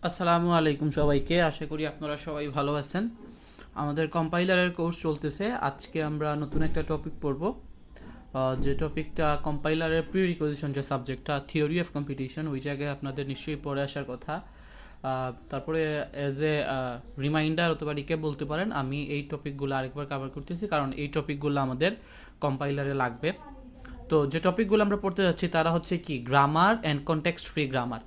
আসসালামু আলাইকুম সবাইকে, আশা করি আপনারা সবাই ভালো আছেন। আমাদের কম্পাইলারের কোর্স চলতেছে। আজকে আমরা নতুন একটা টপিক পড়ব, যে টপিকটা কম্পাইলারের প্রি রিকোজিশন, যে সাবজেক্টটা থিওরি অফ কম্পিটিশন, ওই জায়গায় আপনাদের নিশ্চয়ই পড়ে আসার কথা। তারপরে এজ এ রিমাইন্ডার অথবা রিক্যাপ বলতে পারেন, আমি এই টপিকগুলো আরেকবার কভার করতেছি, কারণ এই টপিকগুলো আমাদের কম্পাইলারে লাগবে। তো যে টপিকগুলো আমরা পড়তে যাচ্ছি তারা হচ্ছে কি, grammar and context free grammar.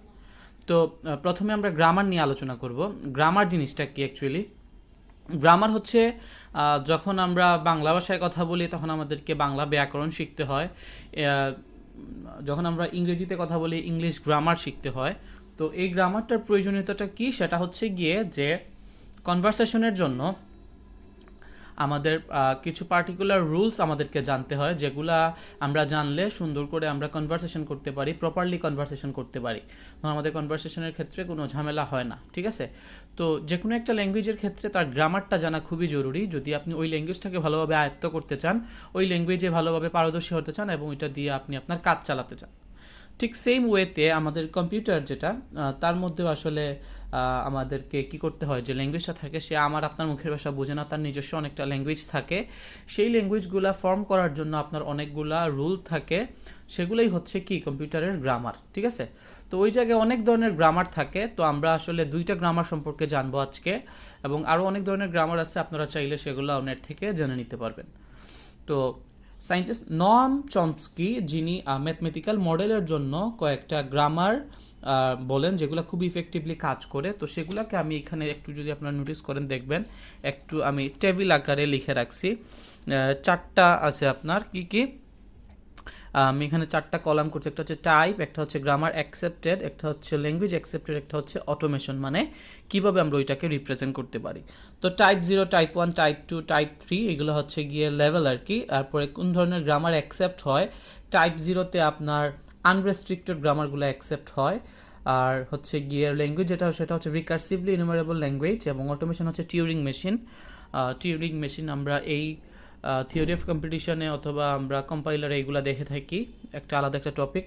তো প্রথমে আমরা গ্রামার নিয়ে আলোচনা করব। গ্রামার জিনিসটা কি অ্যাকচুয়ালি? গ্রামার হচ্ছে যখন আমরা বাংলা ভাষায় কথা বলি তখন আমাদেরকে বাংলা ব্যাকরণ শিখতে হয়। যখন আমরা ইংরেজিতে কথা বলি ইংলিশ গ্রামার শিখতে হয়। তো এই গ্রামারটার প্রয়োজনীয়তাটা কি, সেটা হচ্ছে গিয়ে যে কনভারসেশনের জন্য আমাদের কিছু পার্টিকুলার রুলস আমাদেরকে জানতে হয়, যেগুলা আমরা জানলে সুন্দর করে আমরা কনভারসেশন করতে পারি, প্রপারলি কনভারসেশন করতে পারি। আমাদের কনভারসেশনের ক্ষেত্রে কোনো ঝামেলা হয় না, ঠিক আছে? তো যে কোনো একটা ল্যাঙ্গুয়েজের ক্ষেত্রে তার গ্রামারটা জানা খুবই জরুরি, যদি আপনি ওই ল্যাঙ্গুয়েজটাকে ভালোভাবে আয়ত্ত করতে চান, ওই ল্যাঙ্গুয়েজে ভালোভাবে পারদর্শী হতে চান এবং এটা দিয়ে আপনি আপনার কাজ চালাতে চান। ঠিক সেম ওয়েতে আমাদের কম্পিউটার যেটা, তার মধ্যেও আসলে আমাদেরকে কি করতে হয়, যে ল্যাঙ্গুয়েজটা থাকে সে আমার আপনার মুখের ভাষা বোঝে না, তার নিজস্ব অনেকটা ল্যাঙ্গুয়েজ থাকে। সেই ল্যাঙ্গুয়েজগুলো ফর্ম করার জন্য আপনার অনেকগুলা রুল থাকে, সেগুলোই হচ্ছে কি কম্পিউটারের গ্রামার, ঠিক আছে? তো ওই জায়গায় অনেক ধরনের গ্রামার থাকে। তো আমরা আসলে দুইটা গ্রামার সম্পর্কে জানবো আজকে, এবং আরও অনেক ধরনের গ্রামার আছে, আপনারা চাইলে সেগুলো নেট থেকে জেনে নিতে পারবেন। তো সায়েন্টিস্ট নম চমস্কি, যিনি ম্যাথমেটিক্যাল মডেলের জন্য কয়েকটা গ্রামার বলেন যেগুলো খুব ইফেক্টিভলি কাজ করে। তো সেগুলোকে আমি এখানে একটু যদি আপনারা নোটিস করেন দেখবেন, একটু আমি টেবিল আকারে লিখে রাখছি। চারটা আছে আপনার কি কি, আমি এখানে চারটা কলাম করছি। একটা হচ্ছে টাইপ, একটা হচ্ছে গ্রামার অ্যাকসেপ্টেড, একটা হচ্ছে ল্যাঙ্গুয়েজ অ্যাকসেপ্টেড, একটা হচ্ছে অটোমেশন, মানে কিভাবে আমরা ওইটাকে রিপ্রেজেন্ট করতে পারি। তো টাইপ 0, টাইপ 1, টাইপ 2, টাইপ 3 এগুলো হচ্ছে গিয়ে লেভেল আর কি। তারপরে কোন ধরনের গ্রামার অ্যাকসেপ্ট হয়, টাইপ 0তে আপনার আনরেস্ট্রিক্টেড গ্রামারগুলো অ্যাকসেপ্ট হয়। আর হচ্ছে গিয়ে ল্যাঙ্গুয়েজ যেটা, সেটা হচ্ছে রিকার্সিভলি ইনুমারেবল ল্যাঙ্গুয়েজ, এবং অটোমেশন হচ্ছে টিউরিং মেশিন। টিউরিং মেশিন আমরা এই থিওরি অফ কম্পিটিশনে অথবা আমরা কম্পাইলারে এইগুলো দেখে থাকি, একটা আলাদা একটা টপিক।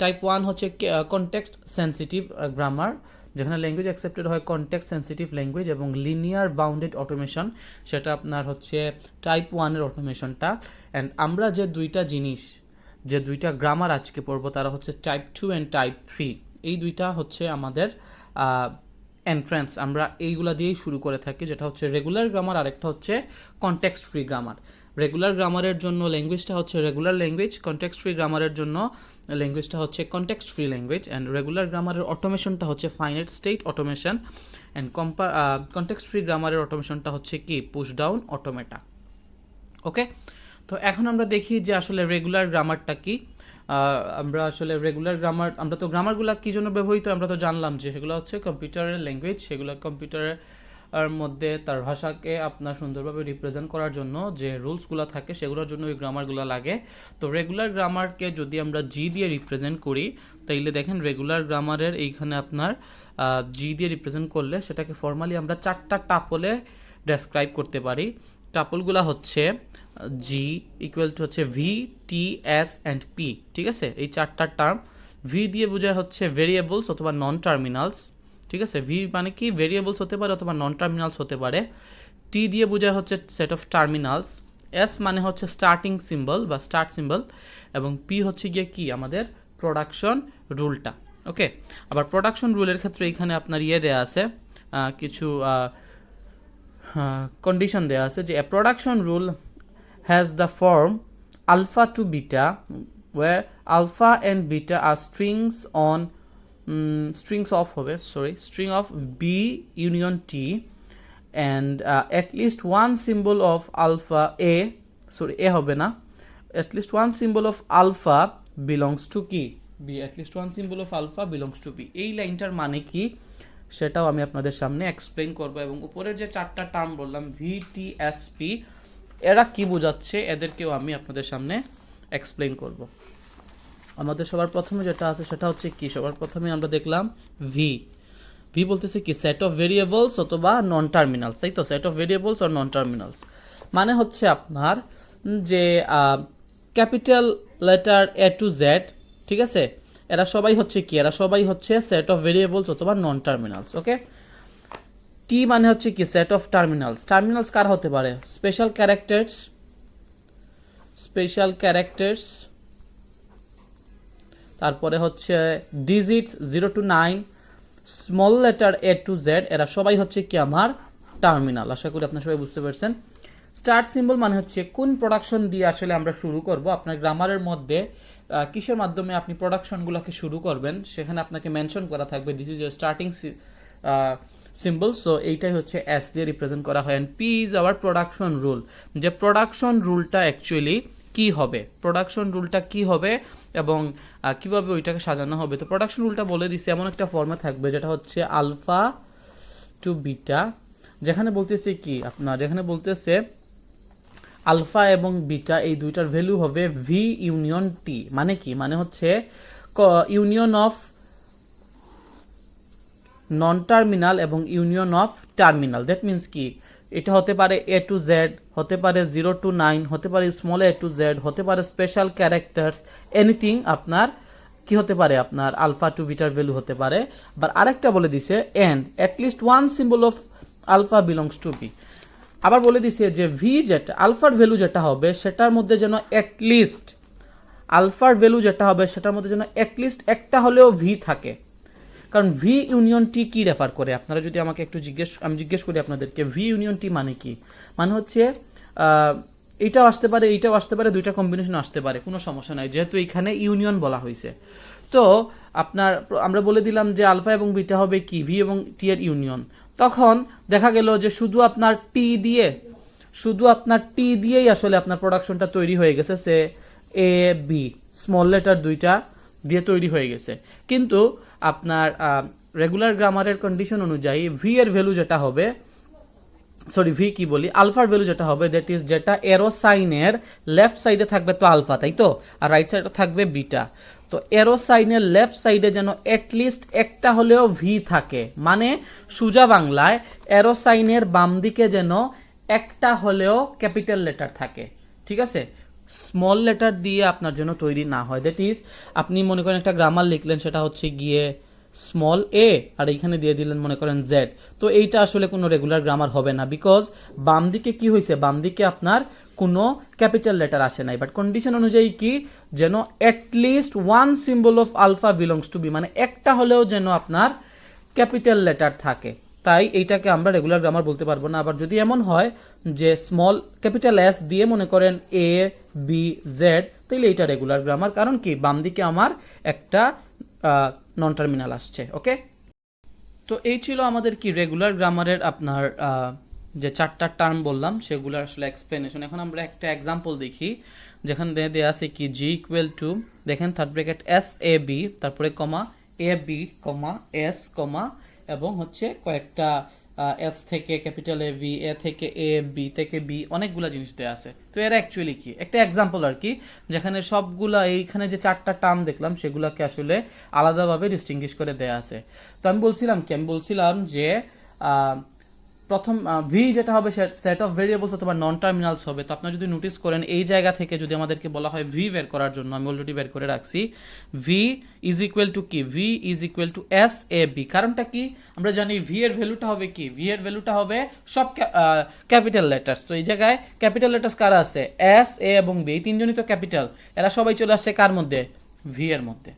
টাইপ 1 হচ্ছে কনটেক্সট সেন্সিটিভ গ্রামার, যেখানে ল্যাঙ্গুয়েজ অ্যাকসেপ্টেড হয় কনটেক্সট সেন্সিটিভ ল্যাঙ্গুয়েজ, এবং লিনিয়ার বাউন্ডেড অটোমেশন, সেটা আপনার হচ্ছে টাইপ 1-এর অটোমেশনটা। অ্যান্ড আমরা যে দুইটা জিনিস, যে দুইটা গ্রামার আজকে পড়বো তারা হচ্ছে টাইপ 2 অ্যান্ড টাইপ 3। এই দুইটা হচ্ছে আমাদের এন্ট্রান্স, আমরা এইগুলা দিয়েই শুরু করে থাকি, যেটা হচ্ছে রেগুলার গ্রামার, আরেকটা হচ্ছে কনটেক্সট ফ্রি গ্রামার। রেগুলার গ্রামারের জন্য ল্যাঙ্গুয়েজটা হচ্ছে রেগুলার ল্যাঙ্গুয়েজ, কনটেক্সট ফ্রি গ্রামারের জন্য ল্যাঙ্গুয়েজটা হচ্ছে context free language, and regular গ্রামারের অটোমেশনটা হচ্ছে finite state automation, and context free গ্রামারের অটোমেশনটা হচ্ছে কি পুশ ডাউন অটোমেটা। ওকে, তো এখন আমরা দেখি যে আসলে রেগুলার গ্রামারটা কি। আমরা আসলে রেগুলার গ্রামার, আমরা তো গ্রামারগুলো কী জন্য ব্যবহৃত আমরা তো জানলাম, যে সেগুলো হচ্ছে কম্পিউটারের ল্যাঙ্গুয়েজ, সেগুলো কম্পিউটারের মধ্যে তার ভাষাকে আপনার সুন্দরভাবে রিপ্রেজেন্ট করার জন্য যে রুলসগুলো থাকে সেগুলোর জন্য ওই গ্রামারগুলো লাগে। তো রেগুলার গ্রামারকে যদি আমরা জি দিয়ে রিপ্রেজেন্ট করি, তাইলে দেখেন রেগুলার গ্রামারের এইখানে আপনার জি দিয়ে রিপ্রেজেন্ট করলে সেটাকে ফর্মালি আমরা চারটা টাপলে ডেসক্রাইব করতে পারি। টাপলগুলো হচ্ছে জি ইকুয়াল টু হচ্ছে V, T, S and P, ঠিক আছে? এই চারটা টার্ম। ভি দিয়ে বোঝায় হচ্ছে ভেরিয়েবলস অথবা নন টার্মিনালস, ঠিক আছে? ভি মানে কি ভেরিয়েবলস হতে পারে অথবা নন টার্মিনালস হতে পারে। টি দিয়ে বোঝায় হচ্ছে সেট অফ টার্মিনালস। এস মানে হচ্ছে স্টার্টিং সিম্বল বা স্টার্ট সিম্বল, এবং পি হচ্ছে গিয়ে কি আমাদের প্রোডাকশন রুলটা। ওকে, আবার প্রোডাকশন রুলের ক্ষেত্রে এখানে আপনার দেয়া আছে কিছু condition দেয়া আছে, যে a production rule has the form alpha to beta where alpha and beta are string of b union t, and at least one symbol of alpha হবে না, at least one symbol of alpha belongs to কি b, at least one symbol of alpha belongs to b। এই লাইনটার মানে কি সেটাও আমি আপনাদের সামনে এক্সপ্লেইন করব, এবং উপরের যে চারটা টার্ম বললাম ভি, টি, এস, পি, এরা কি বোঝাচ্ছে এদেরকেও আমি আপনাদের সামনে এক্সপ্লেইন করব। আমাদের সবার প্রথমে যেটা আছে সেটা হচ্ছে কি, সবার প্রথমে আমরা দেখলাম ভি। ভি বলতেছে কি সেট অফ ভেরিয়েবলস অথবা নন টার্মিনালস, তাই তো? সেট অফ ভেরিয়েবলস আর নন টার্মিনালস মানে হচ্ছে আপনার যে capital letter A to Z, ঠিক আছে? এরা সবাই হচ্ছে কি, এরা সবাই হচ্ছে সেট অফ ভেরিয়েবলস অথবা নন টার্মিনালস। ওকে, টি মানে হচ্ছে কি সেট অফ টার্মিনালস। টার্মিনালস কার হতে পারে? স্পেশাল ক্যারেক্টার্স, স্পেশাল ক্যারেক্টার্স, তারপরে হচ্ছে digits 0 to 9, small letter A to Z, এরা সবাই হচ্ছে কি আমার টার্মিনাল। আশা করি আপনারা সবাই বুঝতে পারছেন। স্টার্ট সিম্বল মানে হচ্ছে কোন প্রোডাকশন দিয়ে আসলে আমরা শুরু করব। আপনার গ্রামারের মধ্যে কিসের মাধ্যমে আপনি প্রোডাকশনগুলোকে শুরু করবেন সেখানে আপনাকে মেনশন করা থাকবে this is starting symbol. So এইটাই হচ্ছে এস দিয়ে রিপ্রেজেন্ট করা হয়। And P is our production rule, যে প্রোডাকশন রুলটা অ্যাকচুয়ালি কি হবে, প্রোডাকশন রুলটা কি হবে এবং কিভাবে ওইটাকে সাজানো হবে। তো প্রোডাকশন রুলটা বলে দিচ্ছে এমন একটা ফর্মে থাকবে যেটা হচ্ছে আলফা টু বিটা, যেখানে বলতেছে কি আপনার, যেখানে বলতেছে আলফা এবং বিটা এই দুইটার ভ্যালু হবে ভি ইউনিয়ন টি। মানে কি, মানে হচ্ছে ইউনিয়ন অফ নন টার্মিনাল এবং union of terminal. That means কি, এটা হতে পারে A to Z, হতে পারে 0 to 9, হতে পারে স্মল A to Z, হতে পারে স্পেশাল ক্যারেক্টার্স, এনিথিং আপনার কি হতে পারে, আপনার আলফা টু বিটার ভ্যালু হতে পারে। বা আরেকটা বলে দিছে and at least one symbol of alpha belongs to V. আবার বলে দিছে যে ভি যেটা আলফার ভ্যালু যেটা হবে সেটার মধ্যে যেন অ্যাটলিস্ট আলফার ভ্যালু যেটা হবে সেটার মধ্যে যেন অ্যাটলিস্ট একটা হলেও ভি থাকে। কারণ ভি ইউনিয়ন টি কী রেফার করে, আপনারা যদি আমাকে একটু আমি জিজ্ঞেস করি আপনাদেরকে ভি ইউনিয়ন টি মানে কি, মানে হচ্ছে এইটাও আসতে পারে এইটাও আসতে পারে, দুইটা কম্বিনেশন আসতে পারে, কোনো সমস্যা নাই, যেহেতু এখানে ইউনিয়ন বলা হয়েছে। তো আপনার আমরা বলে দিলাম যে আলফা এবং বিটা হবে কি ভি এবং টি এর ইউনিয়ন। তখন দেখা গেল যে শুধু আপনার টি দিয়েই আসলে আপনার প্রোডাকশনটা তৈরি হয়ে গেছে, সে এ বি স্মল লেটার দুইটা দিয়ে তৈরি হয়ে গেছে। কিন্তু আপনার রেগুলার গ্রামারের কন্ডিশন অনুযায়ী ভি এর ভ্যালু যেটা হবে, সরি ভি কি বলি, আলফার ভ্যালু যেটা হবে দ্যাট ইজ যেটা এরো সাইনের লেফট সাইডে থাকবে তো আলফা, তাই তো, আর রাইট সাইডে থাকবে বিটা। তো এরো সাইনের লেফট সাইডে যেন অ্যাটলিস্ট একটা হলেও ভি থাকে, মানে সোজা বাংলায় এরো সাইনের বাম দিকে যেন একটা হলেও ক্যাপিটাল লেটার থাকে। ঠিক আছে, স্মল লেটার দিয়ে আপনার জন্য তৈরি না হয়। দ্যাট ইজ আপনি মনে করেন একটা গ্রামার লিখলেন, সেটা হচ্ছে গিয়ে স্মল এ আর এইখানে দিয়ে দিলেন মনে করেন জেড, তো এইটা আসলে কোনো রেগুলার গ্রামার হবে না, বিকজ বাম দিকে কি হয়েছে, বাম দিকে আপনার কোনো ক্যাপিটাল লেটার আসে নাই। বাট কন্ডিশন অনুযায়ী কি, যেন at least one symbol of alpha belongs to V, মানে একটা হলেও যেন আপনার ক্যাপিটাল লেটার থাকে, তাই এইটাকে আমরা রেগুলার গ্রামার বলতে পারবো না। আবার যদি এমন হয় যে স্মল ক্যাপিটাল এস দিয়ে মনে করেন এ বি জেড, তাহলে এইটা রেগুলার গ্রামার, কারণ কি বাম দিকে আমার একটা নন টার্মিনাল আসছে। ওকে, তো এই ছিল আমাদের কি রেগুলার গ্রামারের আপনার যে চারটা টার্ম বললাম সেগুলোর আসলে এক্সপ্লেনেশন। এখন আমরা একটা এক্সাম্পল দেখি, যেখানে দেওয়া আছে কি জি ইকুয়াল টু, দেখেন third bracket S A B, তারপরে comma A B comma S কমা এবং হচ্ছে কয়েকটা এস থেকে ক্যাপিটাল এ বি, এ থেকে এ, বি থেকে বি, অনেকগুলো জিনিস দেওয়া আছে। তো এরা অ্যাকচুয়ালি কি একটা এক্সাম্পল আর কি, যেখানে সবগুলা এইখানে যে চারটা টার্ম দেখলাম সেগুলোকে আসলে আলাদাভাবে ডিস্টিংগুইশ করে দেওয়া আছে। তো আমি বলছিলাম যে প্রথম ভি যেটা হবে সেট অফ ভেরিয়েবলস অথবা নন টার্মিনালস হবে। তো আপনারা যদি নোটিস করেন এই জায়গা থেকে যদি আমাদেরকে বলা হয় ভি বের করার জন্য, আমি অলরেডি বের করে রাখছি, ভি ইজ ইকুয়াল টু কি, V is equal to S A B. কারণটা কি, আমরা জানি ভি এর ভ্যালুটা হবে কি, ভি এর ভ্যালুটা হবে সব ক্যাপিটাল লেটার্স। তো এই জায়গায় ক্যাপিটাল লেটার্স কারা আছে, এস এ এবং বি, এই তিনজনই তো ক্যাপিটাল, এরা সবাই চলে আসছে কার মধ্যে, ভি এর মধ্যে।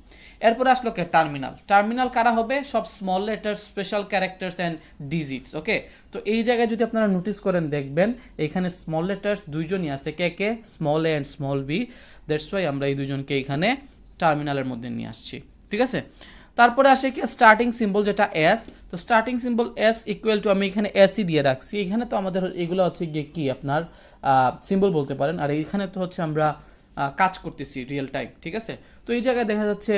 এরপরে আসলো কে টার্মিনাল, টার্মিনাল কারা হবে, সব small letter special characters and digits. Okay, তো এই জায়গায় যদি আপনারা নোটিস করেন দেখবেন এখানে স্মল লেটার্স দুইজনই আছে, কে কে, small a and small b, that's why আমরা এই দুজনকে এখানে টার্মিনালের মধ্যে নিয়ে আসছি। ঠিক আছে, তারপরে আসে কি স্টার্টিং সিম্বল যেটা এস। তো starting symbol S equal to, আমি এখানে এসই দিয়ে রাখছি, এখানে তো আমাদের এগুলো হচ্ছে গিয়ে কি আপনার সিম্বল বলতে পারেন, আর এইখানে তো হচ্ছে আমরা কাজ করতেছি রিয়েল টাইম। ঠিক আছে, তো এই জায়গায় দেখা যাচ্ছে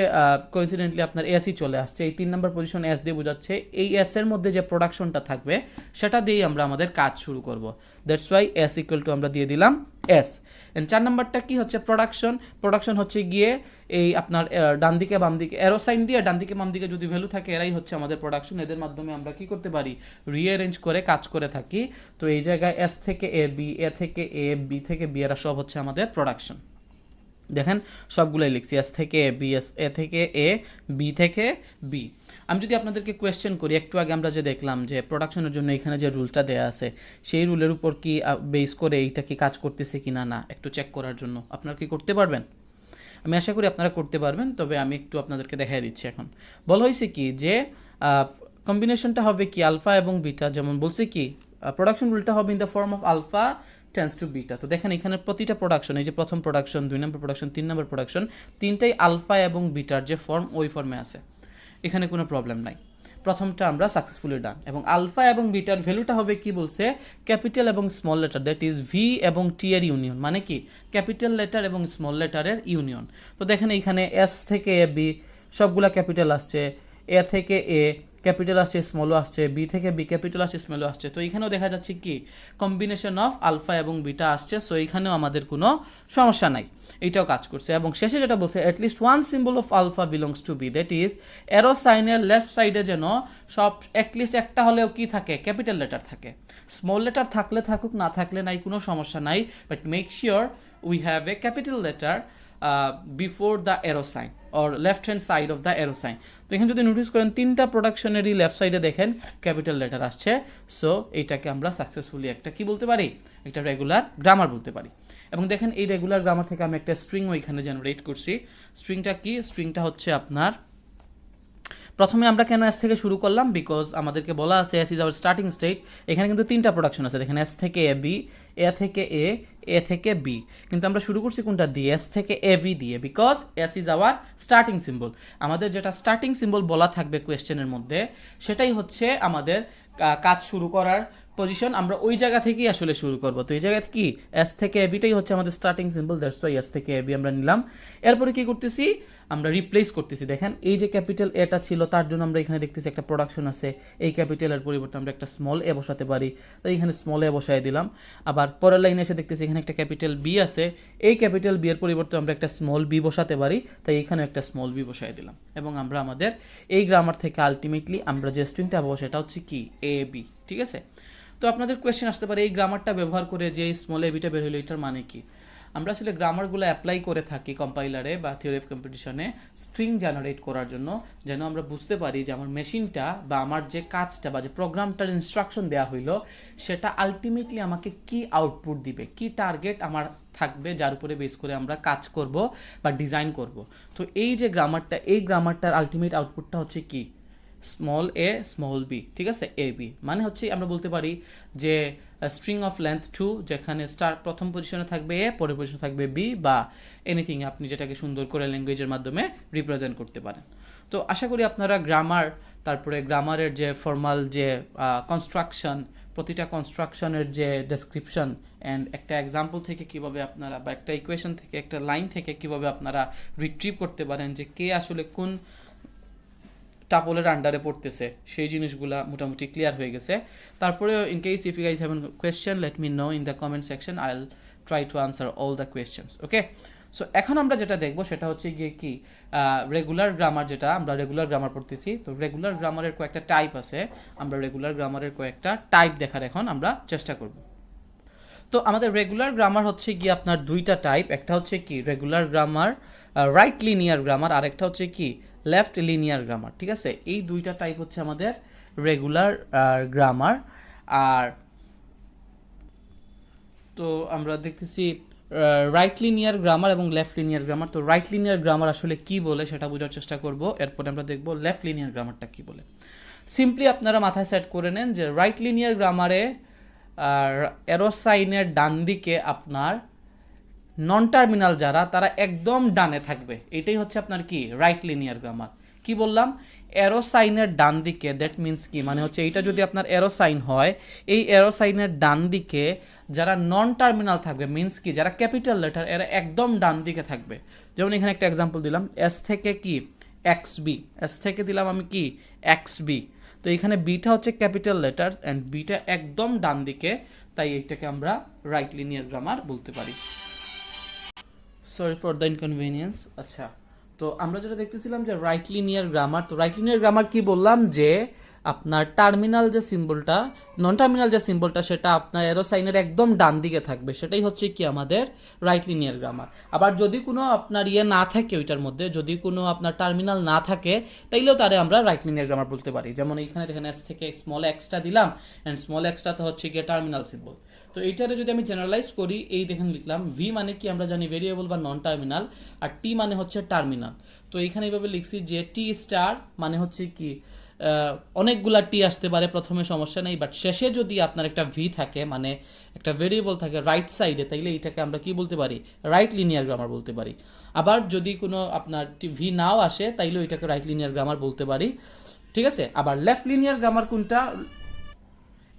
কোইন্সিডেন্টলি আপনার এসই চলে আসছে, এই 3 নম্বর পজিশন এস দিয়ে বোঝাচ্ছে, এই এস এর মধ্যে যে প্রোডাকশনটা থাকবে সেটা দিয়েই আমরা আমাদের কাজ শুরু করব। That's why S equal to আমরা দিয়ে দিলাম এস। এন্ড 4 নম্বরটা কি হচ্ছে প্রোডাকশন, প্রোডাকশন হচ্ছে গিয়ে এই আপনার ডান দিকে বাম দিকে এরো সাইন দিয়ে ডান দিকে বাম দিকে যদি ভ্যালু থাকে এরাই হচ্ছে আমাদের প্রোডাকশন, এদের মাধ্যমে আমরা কি করতে পারি, রিঅ্যারেঞ্জ করে কাজ করে থাকি। তো এই জায়গায় এস থেকে এ বি, এ থেকে এ, বি থেকে বি, এরা সব হচ্ছে আমাদের প্রোডাকশন। দেখেন সবগুলাই লিখছি, এস থেকে এ, বি, এ থেকে এ, বি থেকে বি। আমি যদি আপনাদেরকে কোয়েশ্চেন করি, একটু আগে আমরা যে দেখলাম যে প্রোডাকশনের জন্য এখানে যে রুলটা দেওয়া আছে, সেই রুলের উপর কি বেস করে এইটা কি কাজ করতেছে কি না, একটু চেক করার জন্য আপনারা কি করতে পারবেন? আমি আশা করি আপনারা করতে পারবেন, তবে আমি একটু আপনাদেরকে দেখাই দিচ্ছি। এখন বলা হয়েছে কি যে কম্বিনেশনটা হবে কি আলফা এবং বিটা, যেমন বলছে কি প্রোডাকশন রুলটা হবে in the form of alpha tends to beta. তো দেখেন এখানে প্রতিটা প্রোডাকশন, এই যে প্রথম প্রোডাকশন, 2 নম্বর প্রোডাকশন, 3 নম্বর প্রোডাকশন, তিনটাই আলফা এবং বিটার যে ফর্ম ওই ফর্মে আছে, এখানে কোনো প্রবলেম নাই। প্রথমটা আমরা সাকসেসফুলি ডান। এবং আলফা এবং বিটার ভ্যালুটা হবে কি বলছে, ক্যাপিটাল এবং small letter, that is V এবং টি এর ইউনিয়ন, মানে কি ক্যাপিটাল লেটার এবং স্মল লেটারের ইউনিয়ন। তো দেখেন এইখানে এস থেকে এ, বি সবগুলা ক্যাপিটাল আসছে, এ থেকে এ ক্যাপিটাল আসছে, স্মলও আসছে, বি থেকে বি ক্যাপিটাল আসছে, স্মলও আসছে। তো এখানেও দেখা যাচ্ছে কি কম্বিনেশন অফ আলফা এবং বিটা আসছে, সো এখানেও আমাদের কোনো সমস্যা নাই, এইটাও কাজ করছে। এবং শেষে যেটা বলছে at least one symbol of alpha belongs to V, that is arrow সাইনের লেফট সাইডে যেন সব অ্যাটলিস্ট একটা হলেও কি থাকে, ক্যাপিটাল লেটার থাকে। স্মল লেটার থাকলে থাকুক, না থাকলে নাই, কোনো সমস্যা নাই, but make sure we have a capital letter before the arrow sign or left hand side of the arrow sign. তো এখানে যদি নোটিস করেন তিনটা প্রোডাকশনেরই লেফট সাইডে দেখেন ক্যাপিটাল লেটার আসছে, সো এইটাকে আমরা সাকসেসফুলি একটা কি বলতে পারি, একটা রেগুলার গ্রামার বলতে পারি। এবং দেখেন এই রেগুলার গ্রামার থেকে আমি একটা স্ট্রিং ওইখানে জেনারেট করছি। স্ট্রিংটা কি, স্ট্রিংটা হচ্ছে আপনার, প্রথমে আমরা কেন এস থেকে শুরু করলাম, বিকজ আমাদেরকে বলা আছে S is our starting state. এখানে কিন্তু তিনটা প্রোডাকশন আছে, দেখেন এস থেকে এ বি, এ থেকে এ, এ থেকে বি, কিন্তু আমরা শুরু করছি কোনটা দিয়ে, এস থেকে এ বি দিয়ে, because S is our starting symbol. আমাদের যেটা স্টার্টিং সিম্বল বলা থাকবে কোয়েশ্চেনের মধ্যে, সেটাই হচ্ছে আমাদের কাজ শুরু করার পজিশন, আমরা ওই জায়গা থেকেই আসলে শুরু করব। তো এই জায়গা কি এস থেকে এ বিটাই হচ্ছে আমাদের starting symbol, that's why S থেকে এ বি আমরা নিলাম। এরপরে কি করতেছি, আমরা রিপ্লেস করতেছি। দেখেন এই যে ক্যাপিটাল এটা ছিল, তার জন্য আমরা এখানে দেখতেছি একটা প্রোডাকশন আছে, এই ক্যাপিটালের পরিবর্তে আমরা একটা স্মল এ বসাতে পারি, তো এখানে স্মল এ বসাই দিলাম। আবার পরের লাইনে এসে দেখতেছি এখানে একটা ক্যাপিটাল বি আছে, এই ক্যাপিটাল বি এর পরিবর্তে আমরা একটা স্মল বি বসাতে পারি, তাই এখানে একটা স্মল বি বসাই দিলাম। এবং আমরা আমাদের এই গ্রামার থেকে আলটিমেটলি আমরা যে স্ট্রিংটা পাবো সেটা হচ্ছে কি এ বি, ঠিক আছে। তো আপনাদের কোয়েশ্চেন আসতে পারে এই গ্রামারটা ব্যবহার করে যে স্মল এ বিটা বের হলো, এটার মানে কি? আমরা আসলে গ্রামারগুলো অ্যাপ্লাই করে থাকি কম্পাইলারে বা থিওরি অফ কম্পিটিশনে স্ট্রিং জেনারেট করার জন্য, যেন আমরা বুঝতে পারি যে আমার মেশিনটা বা আমার যে কাজটা বা যে প্রোগ্রামটার ইনস্ট্রাকশন দেওয়া হইলো সেটা আলটিমেটলি আমাকে কি আউটপুট দিবে, কি টার্গেট আমার থাকবে, যার উপরে বেস করে আমরা কাজ করব বা ডিজাইন করব। তো এই যে গ্রামারটা, এই গ্রামারটার আলটিমেট আউটপুটটা হচ্ছে কি স্মল এ স্মল বি, ঠিক আছে, এ বি মানে হচ্ছে আমরা বলতে পারি যে স্ট্রিং অফ লেন্থ 2, যেখানে প্রথম পজিশনে থাকবে এ, পরের পজিশনে থাকবে বি, বা এনিথিং আপনি যেটাকে সুন্দর করে ল্যাঙ্গুয়েজের মাধ্যমে রিপ্রেজেন্ট করতে পারেন। তো আশা করি আপনারা গ্রামার, তারপরে গ্রামারের যে ফর্মাল যে কনস্ট্রাকশন, প্রতিটা কনস্ট্রাকশনের যে ডেসক্রিপশন অ্যান্ড একটা এক্সাম্পল থেকে কিভাবে আপনারা, বা একটা ইকুয়েশন থেকে, একটা লাইন থেকে কিভাবে আপনারা রিট্রিভ করতে পারেন যে কে আসলে কোন টাপলের আন্ডারে পড়তেছে, সেই জিনিসগুলা মোটামুটি ক্লিয়ার হয়ে গেছে। তারপরে in case if you guys have an question, let me know in the comment section, I will try to answer all the questions. Okay, so এখন আমরা যেটা দেখবো সেটা হচ্ছে গিয়ে কি রেগুলার গ্রামার, যেটা আমরা রেগুলার গ্রামার পড়তেছি। তো রেগুলার গ্রামারের কয়েকটা টাইপ আছে, আমরা রেগুলার গ্রামারের কয়েকটা টাইপ দেখার এখন আমরা চেষ্টা করব। তো আমাদের রেগুলার গ্রামার হচ্ছে কি আপনার দুইটা টাইপ, একটা হচ্ছে কি regular grammar right linear grammar, আর একটা হচ্ছে কি লেফট লিনিয়ার গ্রামার, ঠিক আছে। এই দুইটা টাইপ হচ্ছে আমাদের রেগুলার গ্রামার। আর তো আমরা দেখতেছি রাইট লিনিয়ার গ্রামার এবং লেফট লিনিয়ার গ্রামার। তো রাইট লিনিয়ার গ্রামার আসলে কি বলে সেটা বোঝার চেষ্টা করব, এরপরে আমরা দেখব লেফট লিনিয়ার গ্রামারটা কি বলে। সিম্পলি আপনারা মাথায় সেট করে নেন যে রাইট লিনিয়ার গ্রামারে অ্যারো সাইনের ডান দিকে আপনার নন টার্মিনাল যারা, তারা একদম ডানে থাকবে, এটাই হচ্ছে আপনার কি রাইট লিনিয়ার গ্রামার। কি বললাম, অ্যারো সাইনের ডান দিকে, দ্যাট মিন্স কি, মানে হচ্ছে এইটা যদি আপনার অ্যারো সাইন হয়, এই অ্যারো সাইনের ডান দিকে যারা নন টার্মিনাল থাকবে, মিন্স কি যারা ক্যাপিটাল লেটার, এরা একদম ডান দিকে থাকবে। যেমন এখানে একটা এক্সাম্পল দিলাম, এস থেকে কি এক্স বি, এস থেকে দিলাম আমি কি এক্স বি, তো এখানে বিটা হচ্ছে ক্যাপিটাল লেটার্স অ্যান্ড বিটা একদম ডান দিকে, তাই এইটাকে আমরা রাইট লিনিয়ার গ্রামার বলতে পারি। Sorry for the inconvenience. আচ্ছা, তো আমরা যেটা দেখতেছিলাম যে রাইট লিনিয়ার গ্রামার, তো রাইট লিনিয়ার গ্রামার কি বললাম যে আপনার টার্মিনাল যে সিম্বলটা, নন টার্মিনাল যে সিম্বলটা, সেটা আপনার অ্যারো সাইনের একদম ডান দিকে থাকবে, সেটাই হচ্ছে কি আমাদের রাইট লিনিয়ার গ্রামার। আবার যদি কোনো আপনার না থাকে ওইটার মধ্যে, যদি কোনো আপনার টার্মিনাল না থাকে, তাইলেও তারে আমরা রাইট লিনিয়ার গ্রামার বলতে পারি। যেমন এইখানে দেখেন এস থেকে স্মল এক্সটা দিলাম, অ্যান্ড স্মল এক্সটা তো হচ্ছে গিয়ে টার্মিনাল সিম্বল। তো এইটারে যদি আমি জেনারেলাইজ করি, এই দেখেন লিখলাম ভি মানে কি আমরা জানি ভেরিয়েবল বা নন টার্মিনাল, আর টি মানে হচ্ছে টার্মিনাল। তো এইখানে এইভাবে লিখছি যে টি স্টার মানে হচ্ছে কি অনেকগুলা টি আসতে পারে, প্রথমে সমস্যা নেই, বাট শেষে যদি আপনার একটা ভি থাকে, মানে একটা ভেরিয়েবল থাকে রাইট সাইডে, তাইলে এটাকে আমরা কি বলতে পারি, রাইট লিনিয়ার গ্রামার বলতে পারি। আবার যদি কোনো আপনার ভি নাও আসে, তাইলে এটাকে রাইট লিনিয়ার গ্রামার বলতে পারি, ঠিক আছে। আবার লেফট লিনিয়ার গ্রামার কোনটা,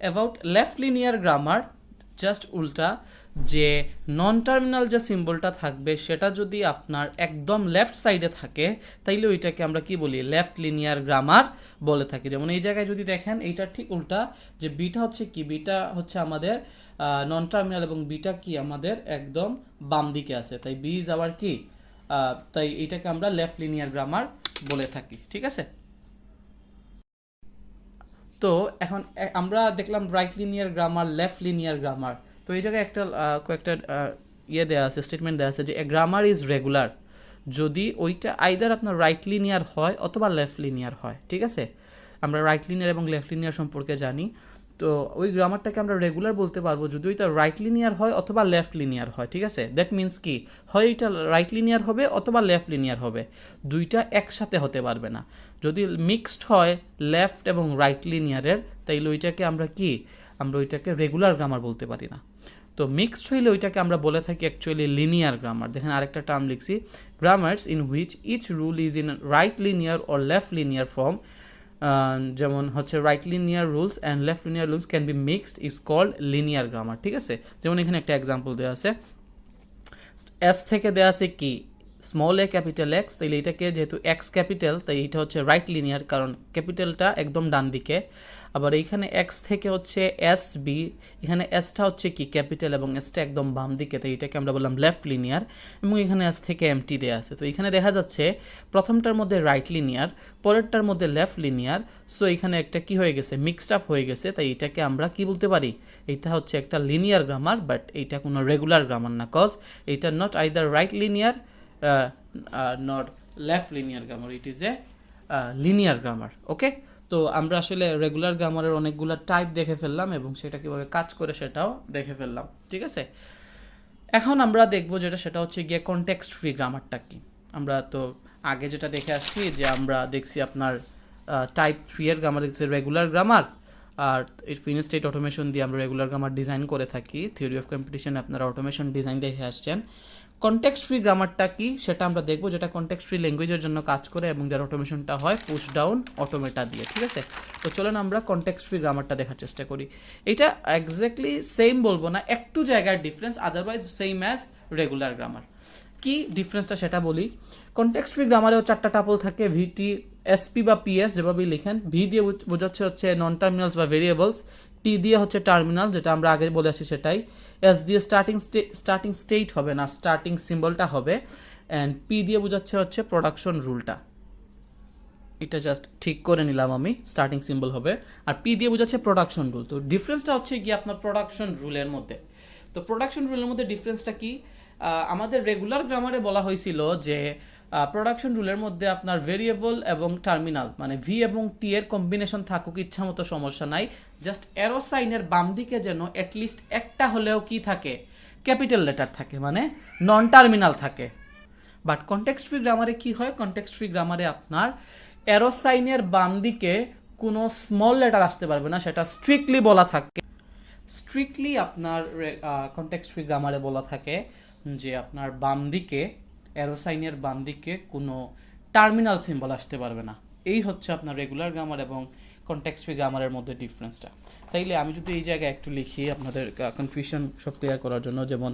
about left linear grammar just উল্টা, যে নন টার্মিনাল যে সিম্বলটা থাকবে সেটা যদি আপনার একদম লেফট সাইডে থাকে, তাইলে ওইটাকে আমরা কি বলি, লেফট লিনিয়ার গ্রামার বলে থাকি। যেমন এই জায়গায় যদি দেখেন, এইটা ঠিক উল্টা, যে বিটা হচ্ছে কি, বিটা হচ্ছে আমাদের নন টার্মিনাল এবং বিটা কি আমাদের একদম বাম দিকে আছে, তাই বি ইজ আবার কি, তাই এইটাকে আমরা লেফট লিনিয়ার গ্রামার বলে থাকি, ঠিক আছে। তো এখন আমরা দেখলাম right linear grammar, left linear grammar. তো এই জায়গায় একটা কয়েকটা দেওয়া আছে, স্টেটমেন্ট দেওয়া আছে যে এ গ্রামার ইজ রেগুলার যদি ওইটা আইদার আপনার রাইট লিনিয়ার হয় অথবা লেফট লিনিয়ার হয়, ঠিক আছে। আমরা রাইট লিনিয়ার এবং লেফট লিনিয়ার সম্পর্কে জানি, তো ওই গ্রামারটাকে আমরা রেগুলার বলতে পারবো যদি ওইটা রাইট লিনিয়ার হয় অথবা লেফট লিনিয়ার হয়, ঠিক আছে। দ্যাট মিনস কি, হয় এটা রাইট লিনিয়ার হবে অথবা লেফট লিনিয়ার হবে, দুইটা একসাথে হতে পারবে না। যদি মিক্সড হয় লেফট এবং রাইট লিনিয়ারের, তাইলে ওইটাকে আমরা কি, আমরা ওইটাকে রেগুলার গ্রামার বলতে পারি না। তো মিক্সড হইলে ওইটাকে আমরা বলে থাকি অ্যাকচুয়ালি লিনিয়ার গ্রামার। দেখেন আরেকটা টার্ম লিখছি, grammars in which each rule is in right linear or left linear form, যেমন হচ্ছে right linear rules and left linear rules can be mixed is called linear grammar, ঠিক আছে। যেমন এখানে একটা এক্সাম্পল দেওয়া আছে, এস থেকে দেওয়া আছে কি স্মল এ ক্যাপিটাল এক্স, তাইলে এটাকে যেহেতু এক্স ক্যাপিটাল, তাই এটা হচ্ছে রাইট লিনিয়ার, কারণ ক্যাপিটালটা একদম ডান দিকে। আবার এইখানে এক্স থেকে হচ্ছে এস বি, এখানে এসটা হচ্ছে কি ক্যাপিটাল এবং এসটা একদম বাম দিকে, তাই এটাকে আমরা বললাম লেফট লিনিয়ার। এবং এখানে এস থেকে এমটি দেওয়া আছে, তো এখানে দেখা যাচ্ছে প্রথমটার মধ্যে রাইট লিনিয়ার, পরেরটার মধ্যে লেফট লিনিয়ার। সো এখানে একটা কি হয়ে গেছে, মিক্সড আপ হয়ে গেছে, তাই এটাকে আমরা কি বলতে পারি, এটা হচ্ছে একটা লিনিয়ার গ্রামার, বাট এইটা কোনো রেগুলার গ্রামার না, কজ এইটা not either right linear not left linear grammar, it is a linear grammar, okay. তো আমরা আসলে রেগুলার গ্রামারের অনেকগুলো টাইপ দেখে ফেললাম এবং সেটা কীভাবে কাজ করে সেটাও দেখে ফেললাম, ঠিক আছে। এখন আমরা দেখবো যেটা, সেটা হচ্ছে গিয়ে কনটেক্সট ফ্রি গ্রামারটা কি। আমরা তো আগে যেটা দেখে আসছি, যে আমরা দেখছি আপনার টাইপ 3 এর গ্রামার দেখছি রেগুলার গ্রামার, আর ফিনিশ স্টেট অটোমেশন দিয়ে আমরা রেগুলার গ্রামার ডিজাইন করে থাকি। থিওরি অফ কম্পিটিশনে আপনারা অটোমেশন ডিজাইন দেখে আসছেন। কনটেক্সট ফ্রি গ্রামারটা কি সেটা আমরা দেখবো, যেটা কনটেক্সট ফ্রি ল্যাঙ্গুয়েজের জন্য কাজ করে এবং যার অটোমেশনটা হয় পুশ ডাউন অটোমেটা দিয়ে, ঠিক আছে। তো চলুন আমরা কনটেক্সট ফ্রি গ্রামারটা দেখার চেষ্টা করি। এটা এক্স্যাক্টলি সেম বলবো না, একটু জায়গার difference, otherwise same as regular grammar. কি ডিফারেন্সটা সেটা বলি। কনটেক্সট ফ্রি গ্রামারেও 4টা টাপল থাকে, ভিটি, এসপি বা পিএস যেভাবেই লিখেন। ভি দিয়ে বোঝাচ্ছে হচ্ছে নন টার্মিনালস বা ভেরিয়েবলস, টি দিয়ে হচ্ছে টার্মিনাল, যেটা আমরা আগে বলে আসছি সেটাই, এস দিয়ে স্টার্টিং স্টেট হবে না, স্টার্টিং সিম্বলটা হবে, অ্যান্ড পি দিয়ে বোঝাচ্ছে হচ্ছে প্রোডাকশন রুলটা। এটা জাস্ট ঠিক করে নিলাম আমি, স্টার্টিং সিম্বল হবে, আর পি দিয়ে বোঝাচ্ছে প্রোডাকশন রুল। তো ডিফারেন্সটা হচ্ছে কি আপনার প্রোডাকশন রুলের মধ্যে। তো প্রোডাকশন রুলের মধ্যে ডিফারেন্সটা কি, আমাদের রেগুলার গ্রামারে বলা হয়েছিল যে প্রোডাকশন রুলের মধ্যে আপনার ভেরিয়েবল এবং টার্মিনাল মানে ভি এবং টি এর কম্বিনেশন থাকুক ইচ্ছা মতো সমস্যা নাই, জাস্ট অ্যারো সাইনের বাম দিকে যেন অ্যাটলিস্ট একটা হলেও কি থাকে, ক্যাপিটাল লেটার থাকে, মানে নন টার্মিনাল থাকে। বাট কনটেক্সট ফ্রি গ্রামারে কি হয়, কনটেক্সট ফ্রি গ্রামারে আপনার অ্যারো সাইনের বাম দিকে কোনো স্মল লেটার আসতে পারবে না, সেটা স্ট্রিক্টলি বলা থাকে। স্ট্রিক্টলি আপনার কনটেক্সট ফ্রি গ্রামারে বলা থাকে যে আপনার বাম দিকে, অ্যারো সাইনের বাম দিকে কোনো টার্মিনাল সিম্বল আসতে পারবে না। এই হচ্ছে আপনার রেগুলার গ্রামার এবং কনটেক্সট ফ্রি গ্রামারের মধ্যে ডিফারেন্সটা। তাইলে আমি যদি এই জায়গায় একটু লিখি আপনাদের কনফিউশন সব ক্লিয়ার করার জন্য, যেমন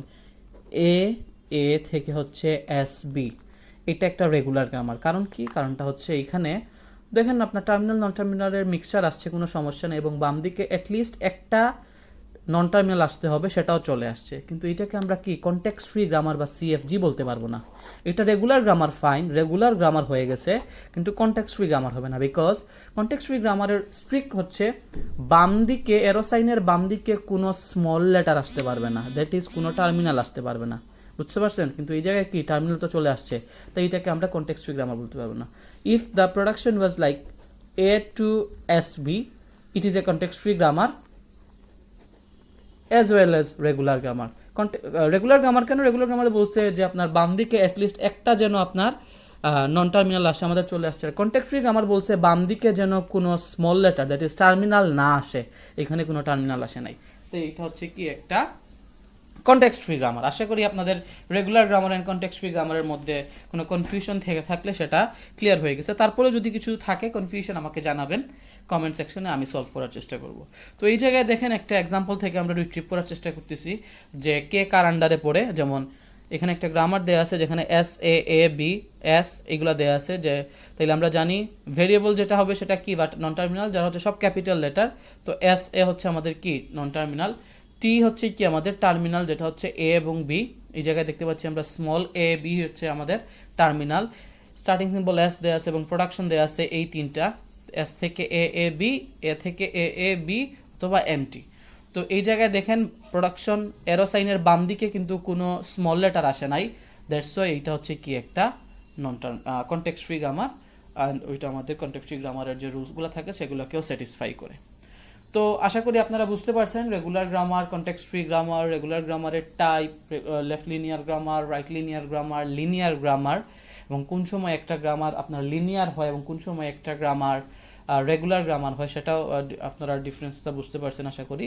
এ থেকে হচ্ছে এস বি, এটা একটা রেগুলার গ্রামার। কারণ কি, কারণটা হচ্ছে এইখানে দেখেন আপনার টার্মিনাল নন টার্মিনালের মিক্সচার আসছে, কোনো সমস্যা নেই, এবং বাম দিকে অ্যাটলিস্ট একটা নন টার্মিনাল আসতে হবে, সেটাও চলে আসছে। কিন্তু এটাকে আমরা কি কনটেক্সট ফ্রি গ্রামার বা সিএফজি বলতে পারবো না। এটা regular grammar, fine, regular grammar হয়ে গেছে, কিন্তু কনটেক্সট ফ্রি গ্রামার হবে না। বিকজ কনটেক্সট ফ্রি গ্রামারের স্ট্রিক্ট হচ্ছে বাম দিকে, এরোসাইনের বাম দিকে কোনো স্মল লেটার আসতে পারবে না, দ্যাট ইজ কোনো টার্মিনাল আসতে পারবে না। বুঝতে পারছেন? কিন্তু এই জায়গায় কি টার্মিনাল তো চলে আসছে, তাই এটাকে আমরা কনটেক্সট ফ্রি গ্রামার বলতে পারবো না। If the production was like A to S B, it is a context free grammar as well as regular grammar. Regular grammar কেন? রেগুলার গ্রামারে বলছে যে আপনার বাম দিকে অ্যাটলিস্ট একটা যেন আপনার নন টার্মিনাল আসে, আমাদের চলে আসছে। কনটেক্সট ফ্রি গ্রামার বলছে বাম দিকে যেন কোনো small letter, that is terminal না আসে, এখানে কোনো টার্মিনাল আসে নাই। তো এটা হচ্ছে কি একটা কনটেক্সট ফ্রি গ্রামার। আশা করি আপনাদের regular grammar and context free গ্রামারের মধ্যে কোনো কনফিউশন থেকে থাকলে সেটা ক্লিয়ার হয়ে গেছে। তারপরে যদি কিছু থাকে কনফিউশন আমাকে জানাবেন কমেন্ট সেকশনে, আমি সলভ করার চেষ্টা করব। তো এই জায়গায় দেখেন একটা এক্সাম্পল থেকে আমরা রিট্রিভ করার চেষ্টা করতেছি যে কে কার আন্ডারে পড়ে। যেমন এখানে একটা গ্রামার দেওয়া আছে যেখানে এস এ বি এস এগুলো দেওয়া আছে, যে তাইলে আমরা জানি ভেরিয়েবল যেটা হবে সেটা কি বাট নন টার্মিনাল, যারা হচ্ছে সব ক্যাপিটাল লেটার। তো এস এ হচ্ছে আমাদের কি নন টার্মিনাল, টি হচ্ছে কি আমাদের টার্মিনাল, যেটা হচ্ছে এ এবং বি। এই জায়গায় দেখতে পাচ্ছি আমরা স্মল এ বি হচ্ছে আমাদের টার্মিনাল। স্টার্টিং সিম্বল এস দেওয়া আছে এবং প্রোডাকশন দেওয়া আছে এই তিনটা, এস থেকে এ বি, এ থেকে এ বি অথবা এমটি। তো এই জায়গায় দেখেন প্রোডাকশন এরো সাইনের বাম দিকে কিন্তু কোনো স্মল লেটার আসে নাই, দ্যাটস ওয়াই এইটা হচ্ছে কি একটা নন টার্ম কনটেক্সট ফ্রি গ্রামার। আর ওইটা আমাদের কনটেক্সট ফ্রি গ্রামারের যে রুলসগুলো থাকে সেগুলোকেও স্যাটিসফাই করে। তো আশা করি আপনারা বুঝতে পারছেন regular grammar, context free grammar, regular গ্রামারের type, left linear grammar, right linear grammar, linear grammar, এবং কোন সময় একটা গ্রামার আপনার লিনিয়ার হয় এবং কোন সময় একটা গ্রামার রেগুলার গ্রামার হয়, সেটাও আপনারা ডিফারেন্সটা বুঝতে পারছেন আশা করি।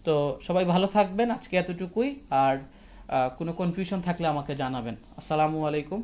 তো সবাই ভালো থাকবেন, আজকে এতটুকুই। আর কোনো কনফিউশন থাকলে আমাকে জানাবেন। আসসালামু আলাইকুম।